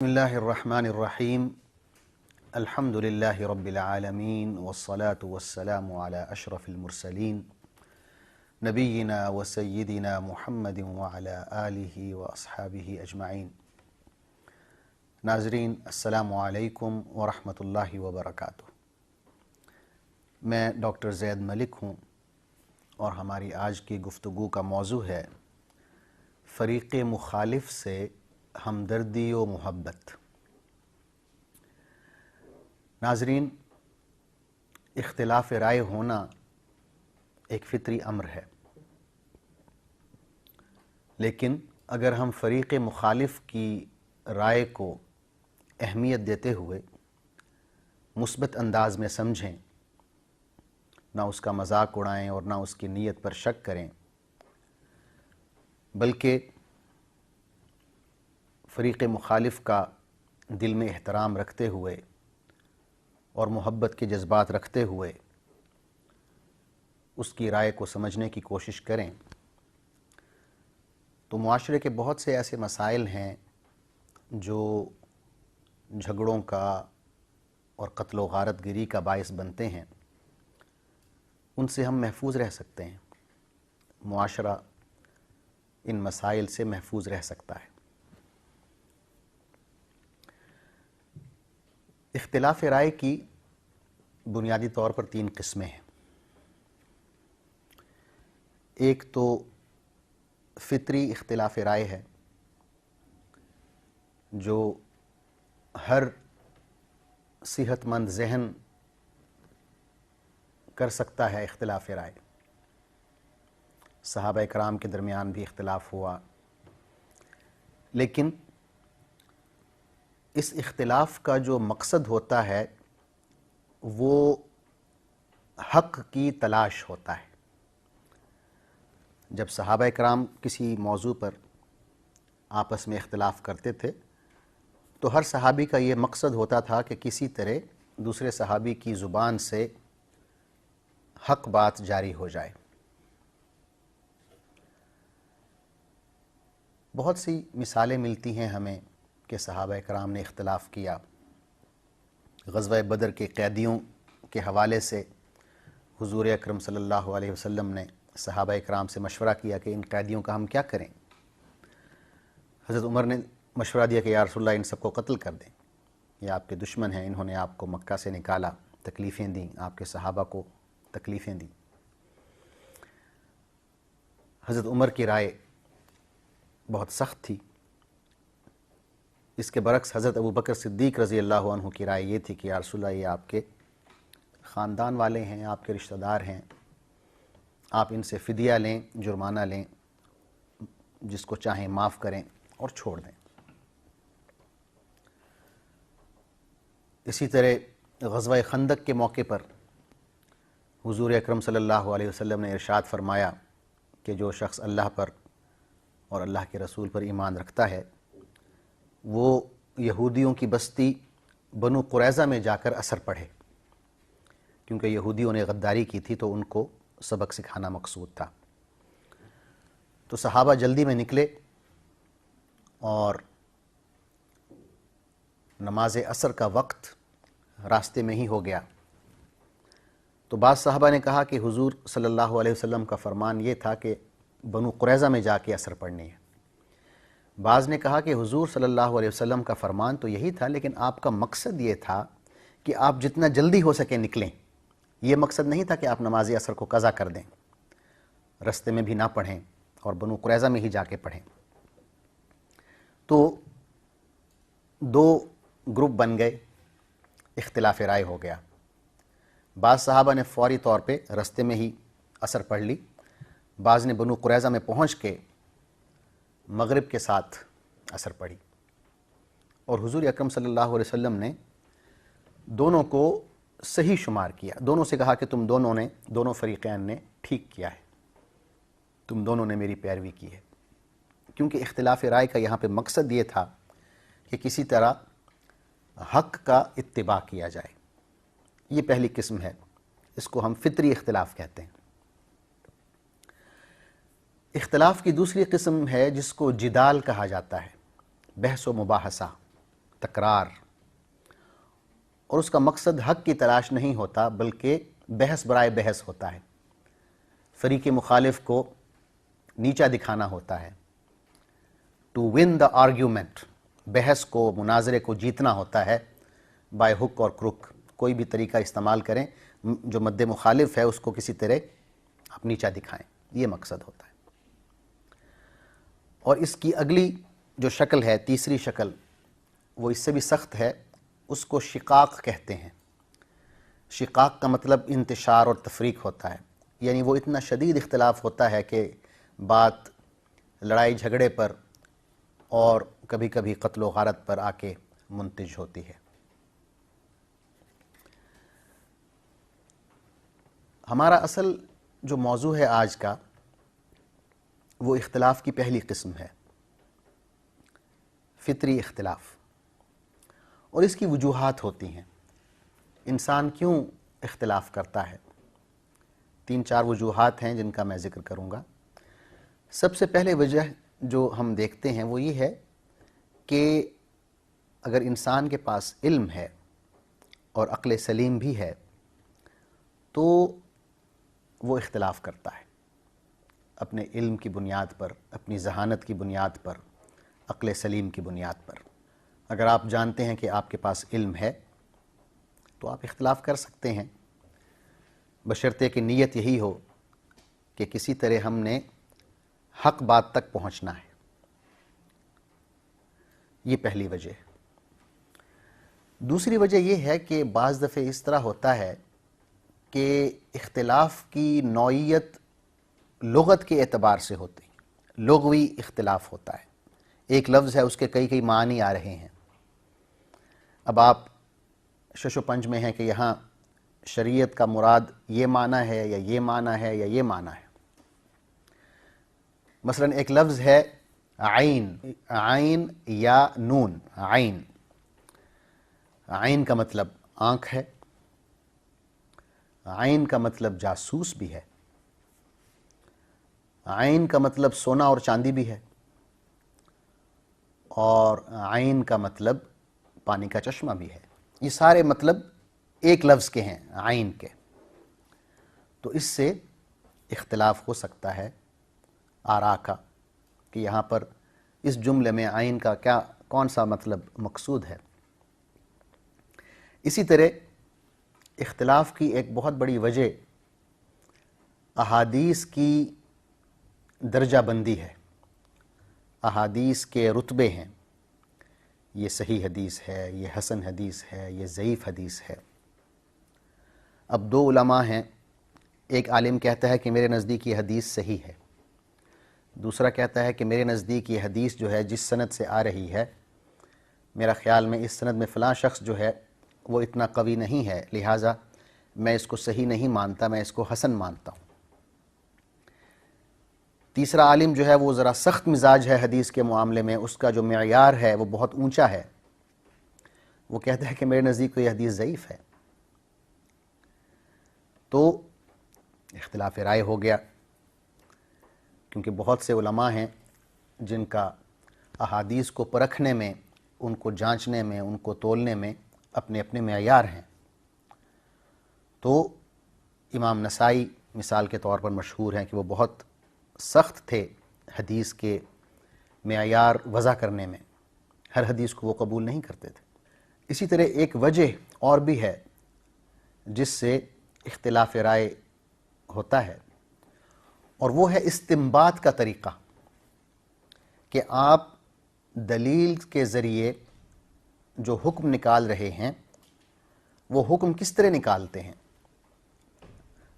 بسم اللہ الرحمن الرحیم الحمد للہ رب العالمین والصلاة والسلام علی اشرف المرسلین نبینا و سیدنا محمد وعلی آلہ و اصحابہ اجمعین۔ ناظرین السلام علیکم ورحمۃ اللہ وبرکاتہ۔ میں ڈاکٹر زید ملک ہوں اور ہماری آج کی گفتگو کا موضوع ہے فریق مخالف سے ہمدردی و محبت۔ ناظرین، اختلاف رائے ہونا ایک فطری امر ہے، لیکن اگر ہم فریق مخالف کی رائے کو اہمیت دیتے ہوئے مثبت انداز میں سمجھیں، نہ اس کا مذاق اڑائیں اور نہ اس کی نیت پر شک کریں، بلکہ فریق مخالف کا دل میں احترام رکھتے ہوئے اور محبت کے جذبات رکھتے ہوئے اس کی رائے کو سمجھنے کی کوشش کریں، تو معاشرے کے بہت سے ایسے مسائل ہیں جو جھگڑوں کا اور قتل و غارت گری کا باعث بنتے ہیں، ان سے ہم محفوظ رہ سکتے ہیں، معاشرہ ان مسائل سے محفوظ رہ سکتا ہے۔ اختلاف رائے کی بنیادی طور پر تین قسمیں ہیں۔ ایک تو فطری اختلاف رائے ہے جو ہر صحت مند ذہن کر سکتا ہے۔ اختلاف رائے صحابہ کرام کے درمیان بھی اختلاف ہوا، لیکن اس اختلاف کا جو مقصد ہوتا ہے وہ حق کی تلاش ہوتا ہے۔ جب صحابہ کرام کسی موضوع پر آپس میں اختلاف کرتے تھے تو ہر صحابی کا یہ مقصد ہوتا تھا کہ کسی طرح دوسرے صحابی کی زبان سے حق بات جاری ہو جائے۔ بہت سی مثالیں ملتی ہیں ہمیں کہ صحابہ کرام نے اختلاف کیا۔ غزوہ بدر کے قیدیوں کے حوالے سے حضور اکرم صلی اللہ علیہ وسلم نے صحابہ کرام سے مشورہ کیا کہ ان قیدیوں کا ہم کیا کریں۔ حضرت عمر نے مشورہ دیا کہ یا رسول اللہ ان سب کو قتل کر دیں، یہ آپ کے دشمن ہیں، انہوں نے آپ کو مکہ سے نکالا، تکلیفیں دیں، آپ کے صحابہ کو تکلیفیں دیں۔ حضرت عمر کی رائے بہت سخت تھی۔ اس کے برعکس حضرت ابوبکر صدیق رضی اللہ عنہ کی رائے یہ تھی کہ یا رسول اللہ یہ آپ کے خاندان والے ہیں، آپ کے رشتہ دار ہیں، آپ ان سے فدیہ لیں، جرمانہ لیں، جس کو چاہیں معاف کریں اور چھوڑ دیں۔ اسی طرح غزوہ خندق کے موقع پر حضور اکرم صلی اللہ علیہ وسلم نے ارشاد فرمایا کہ جو شخص اللہ پر اور اللہ کے رسول پر ایمان رکھتا ہے وہ یہودیوں کی بستی بنو قریظہ میں جا کر اثر پڑھے، کیونکہ یہودیوں نے غداری کی تھی تو ان کو سبق سکھانا مقصود تھا۔ تو صحابہ جلدی میں نکلے اور نماز عصر کا وقت راستے میں ہی ہو گیا۔ تو بعض صحابہ نے کہا کہ حضور صلی اللہ علیہ وسلم کا فرمان یہ تھا کہ بنو قریظہ میں جا کے عصر پڑھنی ہے۔ بعض نے کہا کہ حضور صلی اللہ علیہ وسلم کا فرمان تو یہی تھا، لیکن آپ کا مقصد یہ تھا کہ آپ جتنا جلدی ہو سکے نکلیں، یہ مقصد نہیں تھا کہ آپ نماز عصر کو قضا کر دیں، رستے میں بھی نہ پڑھیں اور بنو قریظہ میں ہی جا کے پڑھیں۔ تو دو گروپ بن گئے، اختلاف رائے ہو گیا۔ بعض صحابہ نے فوری طور پہ رستے میں ہی عصر پڑھ لی، بعض نے بنو قریظہ میں پہنچ کے مغرب کے ساتھ عصر پڑھی، اور حضور اکرم صلی اللہ علیہ وسلم نے دونوں کو صحیح شمار کیا، دونوں سے کہا کہ تم دونوں فریقین نے ٹھیک کیا ہے، تم دونوں نے میری پیروی کی ہے، کیونکہ اختلاف رائے کا یہاں پہ مقصد یہ تھا کہ کسی طرح حق کا اتباع کیا جائے۔ یہ پہلی قسم ہے، اس کو ہم فطری اختلاف کہتے ہیں۔ اختلاف کی دوسری قسم ہے جس کو جدال کہا جاتا ہے، بحث و مباحثہ۔ تکرار، اور اس کا مقصد حق کی تلاش نہیں ہوتا بلکہ بحث برائے بحث ہوتا ہے، فریق مخالف کو نیچا دکھانا ہوتا ہے، ٹو ون دا آرگیومنٹ، بحث کو، مناظرے کو جیتنا ہوتا ہے بائی ہک اور کروک، کوئی بھی طریقہ استعمال کریں، جو مد مخالف ہے اس کو کسی طرح آپ نیچا دکھائیں، یہ مقصد ہوتا ہے۔ اور اس کی اگلی جو شکل ہے، تیسری شکل، وہ اس سے بھی سخت ہے، اس کو شقاق کہتے ہیں۔ شقاق کا مطلب انتشار اور تفریق ہوتا ہے، یعنی وہ اتنا شدید اختلاف ہوتا ہے کہ بات لڑائی جھگڑے پر اور کبھی کبھی قتل و غارت پر آ کے منتج ہوتی ہے۔ ہمارا اصل جو موضوع ہے آج کا، وہ اختلاف کی پہلی قسم ہے، فطری اختلاف، اور اس کی وجوہات ہوتی ہیں۔ انسان کیوں اختلاف کرتا ہے؟ 3-4 وجوہات ہیں جن کا میں ذکر کروں گا۔ سب سے پہلے وجہ جو ہم دیکھتے ہیں وہ یہ ہے کہ اگر انسان کے پاس علم ہے اور عقل سلیم بھی ہے تو وہ اختلاف کرتا ہے، اپنے علم کی بنیاد پر، اپنی ذہانت کی بنیاد پر، عقل سلیم کی بنیاد پر۔ اگر آپ جانتے ہیں کہ آپ کے پاس علم ہے تو آپ اختلاف کر سکتے ہیں، بشرطے کہ نیت یہی ہو کہ کسی طرح ہم نے حق بات تک پہنچنا ہے۔ یہ پہلی وجہ ہے۔ دوسری وجہ یہ ہے کہ بعض دفعے اس طرح ہوتا ہے کہ اختلاف کی نوعیت لغت کے اعتبار سے ہوتی ہے، لغوی اختلاف ہوتا ہے، ایک لفظ ہے اس کے کئی معنی آ رہے ہیں۔ اب آپ شش و پنج میں ہیں کہ یہاں شریعت کا مراد یہ معنی ہے یا یہ معنی ہے یا یہ معنی ہے۔ مثلا ایک لفظ ہے عین، عین یا نون، عین، عین کا مطلب آنکھ ہے، عین کا مطلب جاسوس بھی ہے، عین کا مطلب سونا اور چاندی بھی ہے، اور عین کا مطلب پانی کا چشمہ بھی ہے۔ یہ سارے مطلب ایک لفظ کے ہیں، عین کے۔ تو اس سے اختلاف ہو سکتا ہے آراء کا کہ یہاں پر اس جملے میں عین کا کون سا مطلب مقصود ہے۔ اسی طرح اختلاف کی ایک بہت بڑی وجہ احادیث کی درجہ بندی ہے، احادیث کے رتبے ہیں، یہ صحیح حدیث ہے، یہ حسن حدیث ہے، یہ ضعیف حدیث ہے۔ اب 2 علماء ہیں، ایک عالم کہتا ہے کہ میرے نزدیک یہ حدیث صحیح ہے، دوسرا کہتا ہے کہ میرے نزدیک یہ حدیث جو ہے جس سند سے آ رہی ہے، میرا خیال میں اس سند میں فلاں شخص جو ہے وہ اتنا قوی نہیں ہے، لہٰذا میں اس کو صحیح نہیں مانتا، میں اس کو حسن مانتا ہوں۔ تیسرا عالم جو ہے وہ ذرا سخت مزاج ہے حدیث کے معاملے میں، اس کا جو معیار ہے وہ بہت اونچا ہے، وہ کہتا ہے کہ میرے نزدیک تو یہ حدیث ضعیف ہے۔ تو اختلاف رائے ہو گیا، کیونکہ بہت سے علماء ہیں جن کا احادیث کو پرکھنے میں، ان کو جانچنے میں، ان کو تولنے میں اپنے اپنے معیار ہیں۔ تو امام نسائی مثال کے طور پر مشہور ہیں کہ وہ بہت سخت تھے حدیث کے معیار وضع کرنے میں، ہر حدیث کو وہ قبول نہیں کرتے تھے۔ اسی طرح ایک وجہ اور بھی ہے جس سے اختلاف رائے ہوتا ہے، اور وہ ہے استنباط کا طریقہ، کہ آپ دلیل کے ذریعے جو حکم نکال رہے ہیں وہ حکم کس طرح نکالتے ہیں،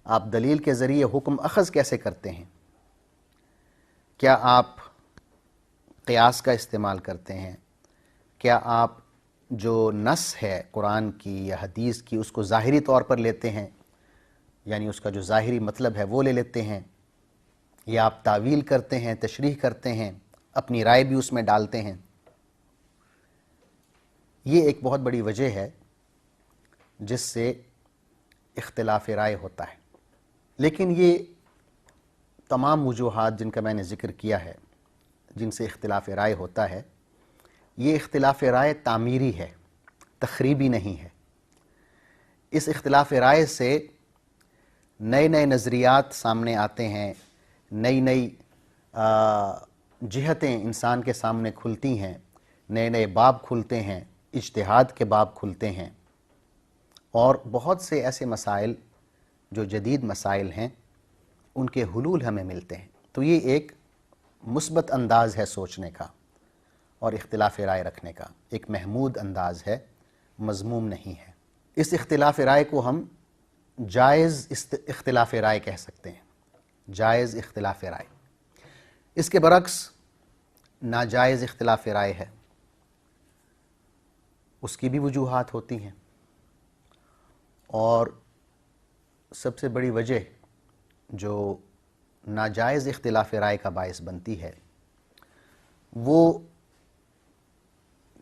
آپ دلیل کے ذریعے حکم اخذ کیسے کرتے ہیں، کیا آپ قیاس کا استعمال کرتے ہیں، کیا آپ جو نص ہے قرآن کی یا حدیث کی اس کو ظاہری طور پر لیتے ہیں، یعنی اس کا جو ظاہری مطلب ہے وہ لے لیتے ہیں، یا آپ تعویل کرتے ہیں، تشریح کرتے ہیں، اپنی رائے بھی اس میں ڈالتے ہیں۔ یہ ایک بہت بڑی وجہ ہے جس سے اختلاف رائے ہوتا ہے۔ لیکن یہ تمام وجوہات جن کا میں نے ذکر کیا ہے جن سے اختلاف رائے ہوتا ہے، یہ اختلاف رائے تعمیری ہے، تخریبی نہیں ہے۔ اس اختلاف رائے سے نئے نئے نظریات سامنے آتے ہیں، نئی نئی جہتیں انسان کے سامنے کھلتی ہیں، نئے نئے باب کھلتے ہیں، اجتہاد کے باب کھلتے ہیں، اور بہت سے ایسے مسائل جو جدید مسائل ہیں ان کے حلول ہمیں ملتے ہیں۔ تو یہ ایک مثبت انداز ہے سوچنے کا اور اختلاف رائے رکھنے کا، ایک محمود انداز ہے، مذموم نہیں ہے۔ اس اختلاف رائے کو ہم جائز اختلاف رائے کہہ سکتے ہیں، جائز اختلاف رائے۔ اس کے برعکس ناجائز اختلاف رائے ہے، اس کی بھی وجوہات ہوتی ہیں، اور سب سے بڑی وجہ جو ناجائز اختلاف رائے کا باعث بنتی ہے وہ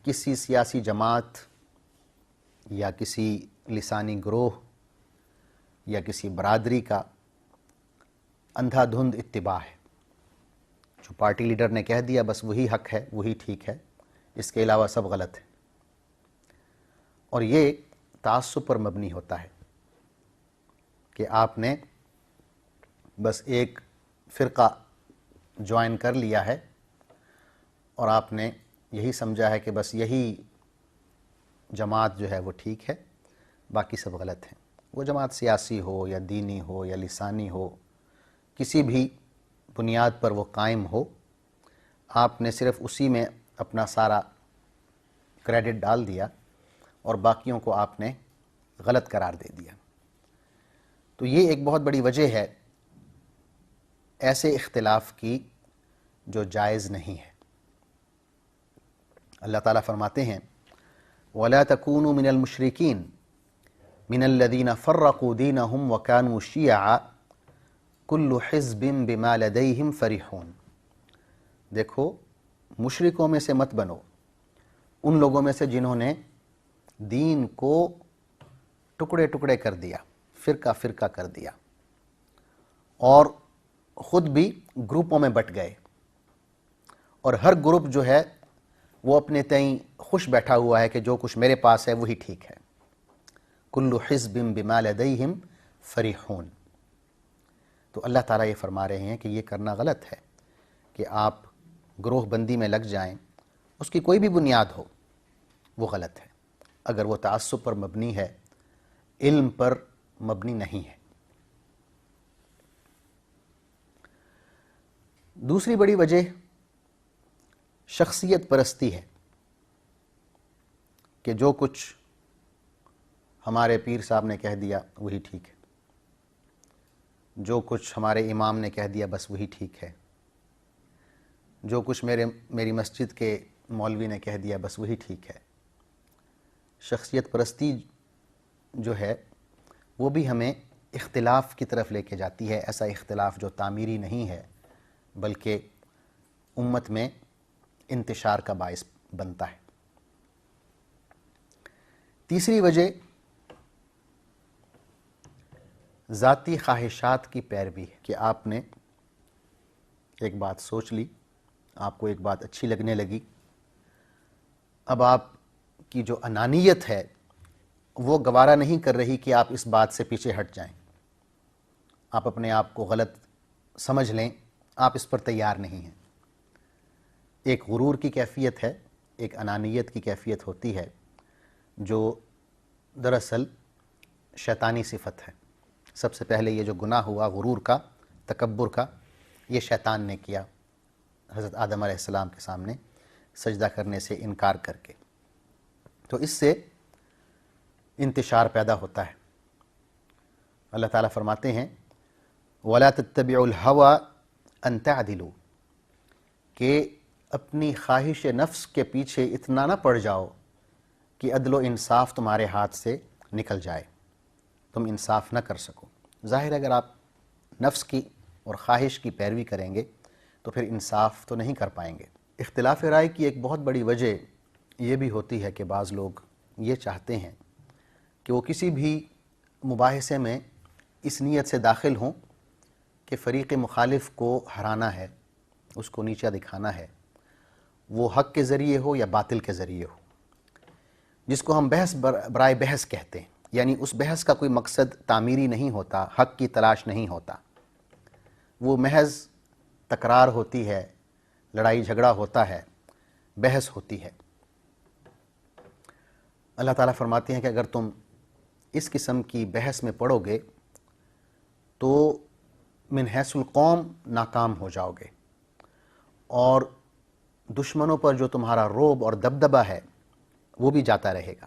کسی سیاسی جماعت یا کسی لسانی گروہ یا کسی برادری کا اندھا دھند اتباع ہے۔ جو پارٹی لیڈر نے کہہ دیا بس وہی حق ہے، وہی ٹھیک ہے، اس کے علاوہ سب غلط ہے، اور یہ تعصب پر مبنی ہوتا ہے کہ آپ نے بس ایک فرقہ جوائن کر لیا ہے اور آپ نے یہی سمجھا ہے کہ بس یہی جماعت جو ہے وہ ٹھیک ہے، باقی سب غلط ہیں۔ وہ جماعت سیاسی ہو یا دینی ہو یا لسانی ہو، کسی بھی بنیاد پر وہ قائم ہو، آپ نے صرف اسی میں اپنا سارا کریڈٹ ڈال دیا اور باقیوں کو آپ نے غلط قرار دے دیا۔ تو یہ ایک بہت بڑی وجہ ہے ایسے اختلاف کی جو جائز نہیں ہے۔ اللہ تعالیٰ فرماتے ہیں وَلَا تَكُونُوا مِنَ الْمُشْرِكِينَ مِنَ الَّذِينَ فَرَّقُوا دِينَهُمْ وَكَانُوا شِيَعًا كُلُّ حِزْبٍ بِمَا لَدَيْهِمْ فَرِحُونَ۔ دیکھو، مشرکوں میں سے مت بنو، ان لوگوں میں سے جنہوں نے دین کو ٹکڑے ٹکڑے کر دیا، فرقہ فرقہ کر دیا، اور خود بھی گروپوں میں بٹ گئے، اور ہر گروپ جو ہے وہ اپنے تئیں خوش بیٹھا ہوا ہے کہ جو کچھ میرے پاس ہے وہی ٹھیک ہے۔ کل حزب بما لدیہم فرحون۔ تو اللہ تعالیٰ یہ فرما رہے ہیں کہ یہ کرنا غلط ہے کہ آپ گروہ بندی میں لگ جائیں، اس کی کوئی بھی بنیاد ہو وہ غلط ہے، اگر وہ تعصب پر مبنی ہے، علم پر مبنی نہیں ہے۔ دوسری بڑی وجہ شخصیت پرستی ہے کہ جو کچھ ہمارے پیر صاحب نے کہہ دیا وہی ٹھیک ہے، جو کچھ ہمارے امام نے کہہ دیا بس وہی ٹھیک ہے، جو کچھ میری مسجد کے مولوی نے کہہ دیا بس وہی ٹھیک ہے۔ شخصیت پرستی جو ہے وہ بھی ہمیں اختلاف کی طرف لے کے جاتی ہے، ایسا اختلاف جو تعمیری نہیں ہے بلکہ امت میں انتشار کا باعث بنتا ہے۔ تیسری وجہ ذاتی خواہشات کی پیروی ہے کہ آپ نے ایک بات سوچ لی، آپ کو ایک بات اچھی لگنے لگی، اب آپ کی جو انانیت ہے وہ گوارا نہیں کر رہی کہ آپ اس بات سے پیچھے ہٹ جائیں، آپ اپنے آپ کو غلط سمجھ لیں، آپ اس پر تیار نہیں ہیں۔ ایک غرور کی کیفیت ہے، ایک انانیت کی کیفیت ہوتی ہے جو دراصل شیطانی صفت ہے۔ سب سے پہلے یہ جو گناہ ہوا غرور کا، تکبر کا، یہ شیطان نے کیا حضرت آدم علیہ السلام کے سامنے سجدہ کرنے سے انکار کر کے، تو اس سے انتشار پیدا ہوتا ہے۔ اللہ تعالیٰ فرماتے ہیں وَلَا تَتَّبِعُوا الْهَوَىٰ أَن تَعْدِلُوا، کہ اپنی خواہش نفس کے پیچھے اتنا نہ پڑ جاؤ کہ عدل و انصاف تمہارے ہاتھ سے نکل جائے، تم انصاف نہ کر سکو۔ ظاہر ہے اگر آپ نفس کی اور خواہش کی پیروی کریں گے تو پھر انصاف تو نہیں کر پائیں گے۔ اختلاف رائے کی ایک بہت بڑی وجہ یہ بھی ہوتی ہے کہ بعض لوگ یہ چاہتے ہیں کہ وہ کسی بھی مباحثے میں اس نیت سے داخل ہوں کہ فریق مخالف کو ہرانا ہے، اس کو نیچا دکھانا ہے، وہ حق کے ذریعے ہو یا باطل کے ذریعے ہو، جس کو ہم بحث برائے بحث کہتے ہیں، یعنی اس بحث کا کوئی مقصد تعمیری نہیں ہوتا، حق کی تلاش نہیں ہوتا، وہ محض تکرار ہوتی ہے، لڑائی جھگڑا ہوتا ہے، بحث ہوتی ہے۔ اللہ تعالیٰ فرماتے ہیں کہ اگر تم اس قسم کی بحث میں پڑو گے تو من حیث القوم ناکام ہو جاؤ گے، اور دشمنوں پر جو تمہارا رعب اور دبدبہ ہے وہ بھی جاتا رہے گا۔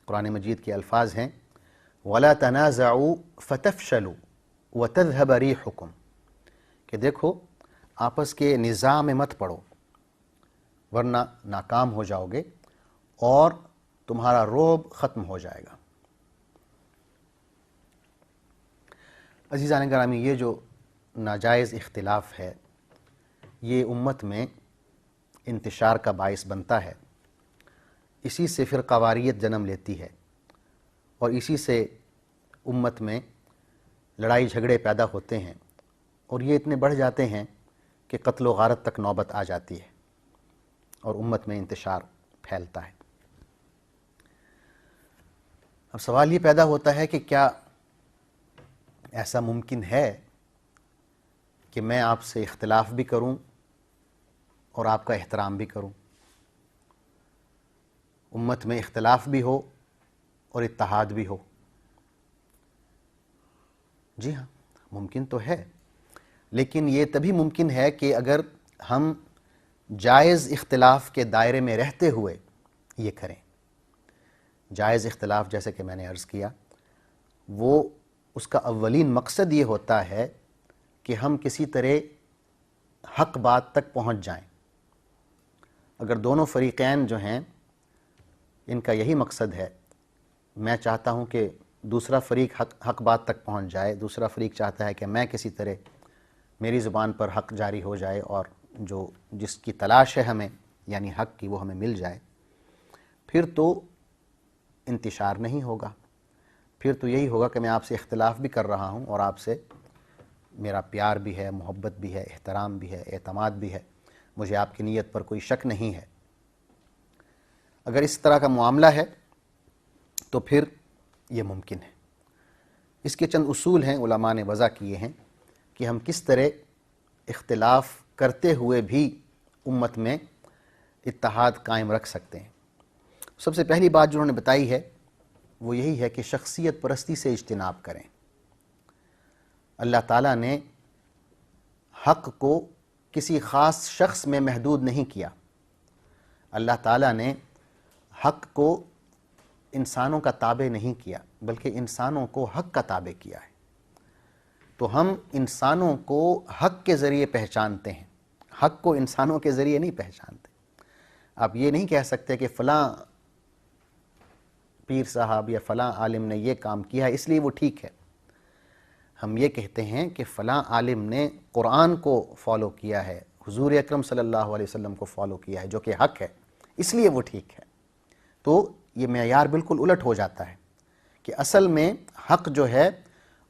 قرآن مجید کے الفاظ ہیں وَلَا تَنَازَعُوا فَتَفْشَلُوا وَتَذْهَبَ رِيحُكُمْ، کہ دیکھو آپس کے نزاع میں مت پڑو ورنہ ناکام ہو جاؤ گے اور تمہارا رعب ختم ہو جائے گا۔ عزیزان گرامی، یہ جو ناجائز اختلاف ہے یہ امت میں انتشار کا باعث بنتا ہے، اسی سے فرقہ واریت جنم لیتی ہے، اور اسی سے امت میں لڑائی جھگڑے پیدا ہوتے ہیں، اور یہ اتنے بڑھ جاتے ہیں کہ قتل و غارت تک نوبت آ جاتی ہے اور امت میں انتشار پھیلتا ہے۔ اب سوال یہ پیدا ہوتا ہے کہ کیا ایسا ممکن ہے کہ میں آپ سے اختلاف بھی کروں اور آپ کا احترام بھی کروں، امت میں اختلاف بھی ہو اور اتحاد بھی ہو؟ جی ہاں، ممکن تو ہے، لیکن یہ تبھی ممکن ہے کہ اگر ہم جائز اختلاف کے دائرے میں رہتے ہوئے یہ کریں۔ جائز اختلاف، جیسے کہ میں نے عرض کیا، وہ اس کا اولین مقصد یہ ہوتا ہے کہ ہم کسی طرح حق بات تک پہنچ جائیں۔ اگر دونوں فریقین جو ہیں ان کا یہی مقصد ہے، میں چاہتا ہوں کہ دوسرا فریق حق بات تک پہنچ جائے، دوسرا فریق چاہتا ہے کہ میں کسی طرح میری زبان پر حق جاری ہو جائے اور جو جس کی تلاش ہے ہمیں یعنی حق کی وہ ہمیں مل جائے، پھر تو انتشار نہیں ہوگا، پھر تو یہی ہوگا کہ میں آپ سے اختلاف بھی کر رہا ہوں اور آپ سے میرا پیار بھی ہے، محبت بھی ہے، احترام بھی ہے، اعتماد بھی ہے، مجھے آپ کی نیت پر کوئی شک نہیں ہے۔ اگر اس طرح کا معاملہ ہے تو پھر یہ ممکن ہے۔ اس کے چند اصول ہیں، علماء نے وضع کیے ہیں کہ ہم کس طرح اختلاف کرتے ہوئے بھی امت میں اتحاد قائم رکھ سکتے ہیں۔ سب سے پہلی بات جو انہوں نے بتائی ہے وہ یہی ہے کہ شخصیت پرستی سے اجتناب کریں۔ اللہ تعالیٰ نے حق کو کسی خاص شخص میں محدود نہیں کیا، اللہ تعالیٰ نے حق کو انسانوں کا تابع نہیں کیا بلکہ انسانوں کو حق کا تابع کیا ہے۔ تو ہم انسانوں کو حق کے ذریعے پہچانتے ہیں، حق کو انسانوں کے ذریعے نہیں پہچانتے۔ آپ یہ نہیں کہہ سکتے کہ فلاں پیر صاحب یا فلاں عالم نے یہ کام کیا ہے اس لیے وہ ٹھیک ہے۔ ہم یہ کہتے ہیں کہ فلاں عالم نے قرآن کو فالو کیا ہے، حضور اکرم صلی اللہ علیہ وسلم کو فالو کیا ہے جو کہ حق ہے، اس لیے وہ ٹھیک ہے۔ تو یہ معیار بالکل الٹ ہو جاتا ہے کہ اصل میں حق جو ہے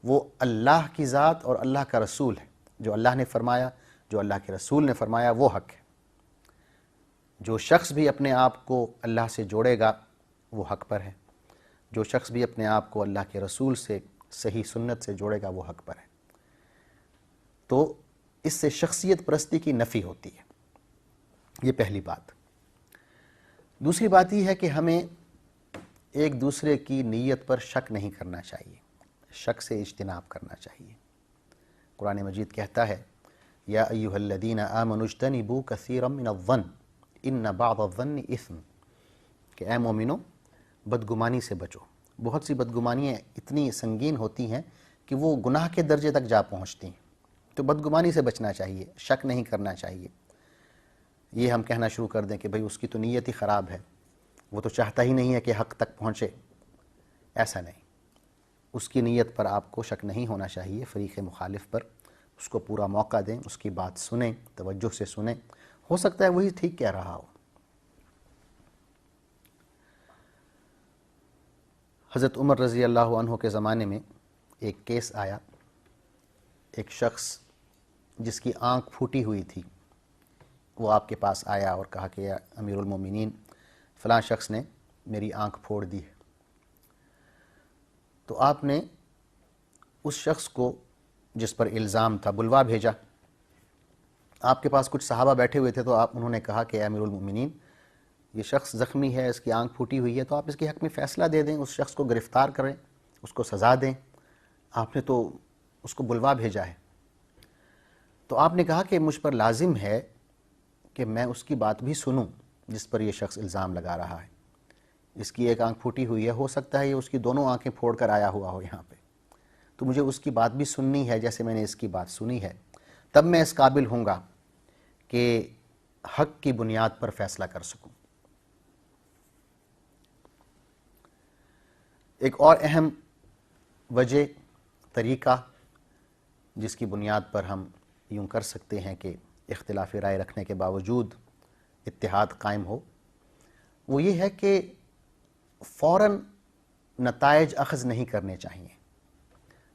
وہ اللہ کی ذات اور اللہ کا رسول ہے، جو اللہ نے فرمایا، جو اللہ کے رسول نے فرمایا وہ حق ہے۔ جو شخص بھی اپنے آپ کو اللہ سے جوڑے گا وہ حق پر ہے، جو شخص بھی اپنے آپ کو اللہ کے رسول سے صحیح سنت سے جوڑے گا وہ حق پر ہے۔ تو اس سے شخصیت پرستی کی نفی ہوتی ہے، یہ پہلی بات۔ دوسری بات یہ ہے کہ ہمیں ایک دوسرے کی نیت پر شک نہیں کرنا چاہیے، شک سے اجتناب کرنا چاہیے۔ قرآن مجید کہتا ہے یا ایھا الذین آمنوا اجتنبوا کثیرا من الظن ان بعض الظن اثم، کہ اے مومنو بدگمانی سے بچو۔ بہت سی بدگمانیاں اتنی سنگین ہوتی ہیں کہ وہ گناہ کے درجے تک جا پہنچتی ہیں، تو بدگمانی سے بچنا چاہیے، شک نہیں کرنا چاہیے۔ یہ ہم کہنا شروع کر دیں کہ بھئی اس کی تو نیت ہی خراب ہے، وہ تو چاہتا ہی نہیں ہے کہ حق تک پہنچے، ایسا نہیں۔ اس کی نیت پر آپ کو شک نہیں ہونا چاہیے، فریق مخالف پر اس کو پورا موقع دیں، اس کی بات سنیں، توجہ سے سنیں، ہو سکتا ہے وہی ٹھیک کہہ رہا ہو۔ حضرت عمر رضی اللہ عنہ کے زمانے میں ایک کیس آیا، ایک شخص جس کی آنکھ پھوٹی ہوئی تھی وہ آپ کے پاس آیا اور کہا کہ یا امیر المومنین فلاں شخص نے میری آنکھ پھوڑ دی ہے، تو آپ نے اس شخص کو جس پر الزام تھا بلوا بھیجا. آپ کے پاس کچھ صحابہ بیٹھے ہوئے تھے، تو انہوں نے کہا کہ اے امیر المومنین یہ شخص زخمی ہے، اس کی آنکھ پھوٹی ہوئی ہے، تو آپ اس کے حق میں فیصلہ دے دیں، اس شخص کو گرفتار کریں، اس کو سزا دیں، آپ نے تو اس کو بلوا بھیجا ہے. تو آپ نے کہا کہ مجھ پر لازم ہے کہ میں اس کی بات بھی سنوں جس پر یہ شخص الزام لگا رہا ہے. اس کی ایک آنکھ پھوٹی ہوئی ہے، ہو سکتا ہے یہ اس کی دونوں آنکھیں پھوڑ کر آیا ہوا ہو یہاں پہ، تو مجھے اس کی بات بھی سننی ہے جیسے میں نے اس کی بات سنی ہے، تب میں اس قابل ہوں گا کہ حق کی بنیاد پر فیصلہ کر سکوں. ایک اور اہم وجہ، طریقہ جس کی بنیاد پر ہم یوں کر سکتے ہیں کہ اختلاف رائے رکھنے کے باوجود اتحاد قائم ہو، وہ یہ ہے کہ فوراً نتائج اخذ نہیں کرنے چاہیے،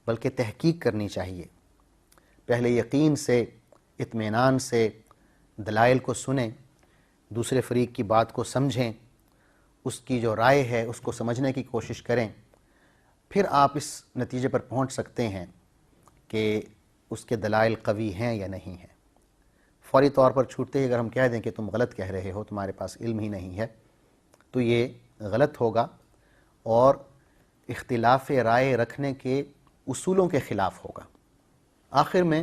بلکہ تحقیق کرنی چاہیے. پہلے یقین سے، اطمینان سے دلائل کو سنیں، دوسرے فریق کی بات کو سمجھیں، اس کی جو رائے ہے اس کو سمجھنے کی کوشش کریں، پھر آپ اس نتیجے پر پہنچ سکتے ہیں کہ اس کے دلائل قوی ہیں یا نہیں ہیں. فوری طور پر چھوٹتے ہی اگر ہم کہہ دیں کہ تم غلط کہہ رہے ہو، تمہارے پاس علم ہی نہیں ہے، تو یہ غلط ہوگا اور اختلاف رائے رکھنے کے اصولوں کے خلاف ہوگا. آخر میں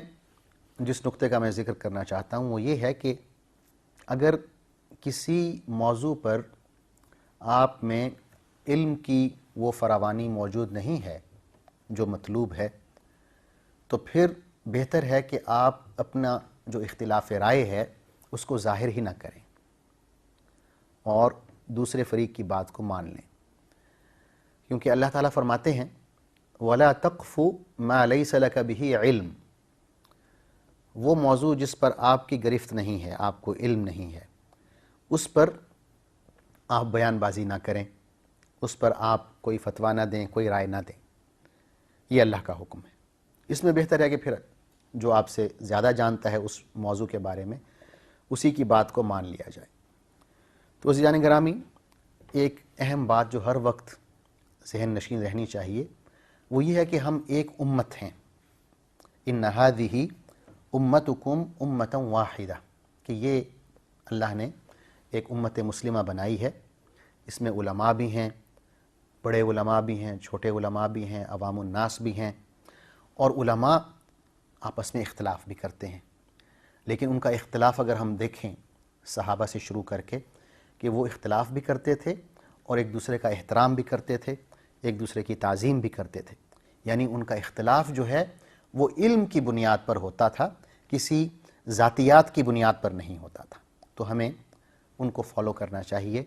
جس نقطے کا میں ذکر کرنا چاہتا ہوں وہ یہ ہے کہ اگر کسی موضوع پر آپ میں علم کی وہ فراوانی موجود نہیں ہے جو مطلوب ہے، تو پھر بہتر ہے کہ آپ اپنا جو اختلاف رائے ہے اس کو ظاہر ہی نہ کریں اور دوسرے فریق کی بات کو مان لیں. کیونکہ اللہ تعالیٰ فرماتے ہیں وَلَا تَقْفُ مَا لَيْسَ لَكَ بِهِ عِلْم، وہ موضوع جس پر آپ کی گرفت نہیں ہے، آپ کو علم نہیں ہے، اس پر آپ بیان بازی نہ کریں، اس پر آپ کوئی فتویٰ نہ دیں، کوئی رائے نہ دیں. یہ اللہ کا حکم ہے. اس میں بہتر ہے کہ پھر جو آپ سے زیادہ جانتا ہے اس موضوع کے بارے میں، اسی کی بات کو مان لیا جائے. تو عزیزان گرامی، ایک اہم بات جو ہر وقت ذہن نشین رہنی چاہیے وہ یہ ہے کہ ہم ایک امت ہیں. ان هذه امتکم امتا واحدہ، کہ یہ اللہ نے ایک امت مسلمہ بنائی ہے. اس میں علماء بھی ہیں، بڑے علماء بھی ہیں، چھوٹے علماء بھی ہیں، عوام الناس بھی ہیں، اور علماء آپس میں اختلاف بھی کرتے ہیں. لیکن ان کا اختلاف اگر ہم دیکھیں صحابہ سے شروع کر کے، کہ وہ اختلاف بھی کرتے تھے اور ایک دوسرے کا احترام بھی کرتے تھے، ایک دوسرے کی تعظیم بھی کرتے تھے. یعنی ان کا اختلاف جو ہے وہ علم کی بنیاد پر ہوتا تھا، کسی ذاتیات کی بنیاد پر نہیں ہوتا تھا. تو ہمیں ان کو فالو کرنا چاہیے.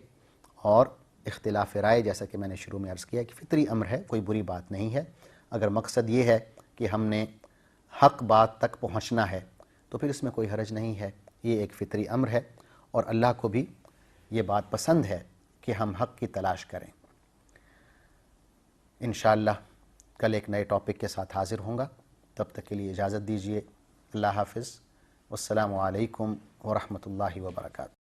اور اختلاف رائے جیسا کہ میں نے شروع میں عرض کیا کہ فطری امر ہے، کوئی بری بات نہیں ہے. اگر مقصد یہ ہے کہ ہم نے حق بات تک پہنچنا ہے تو پھر اس میں کوئی حرج نہیں ہے. یہ ایک فطری امر ہے اور اللہ کو بھی یہ بات پسند ہے کہ ہم حق کی تلاش کریں. انشاءاللہ کل ایک نئے ٹاپک کے ساتھ حاضر ہوں گا. تب تک کے لیے اجازت دیجیے. اللہ حافظ. والسلام علیکم ورحمۃ اللہ وبرکاتہ.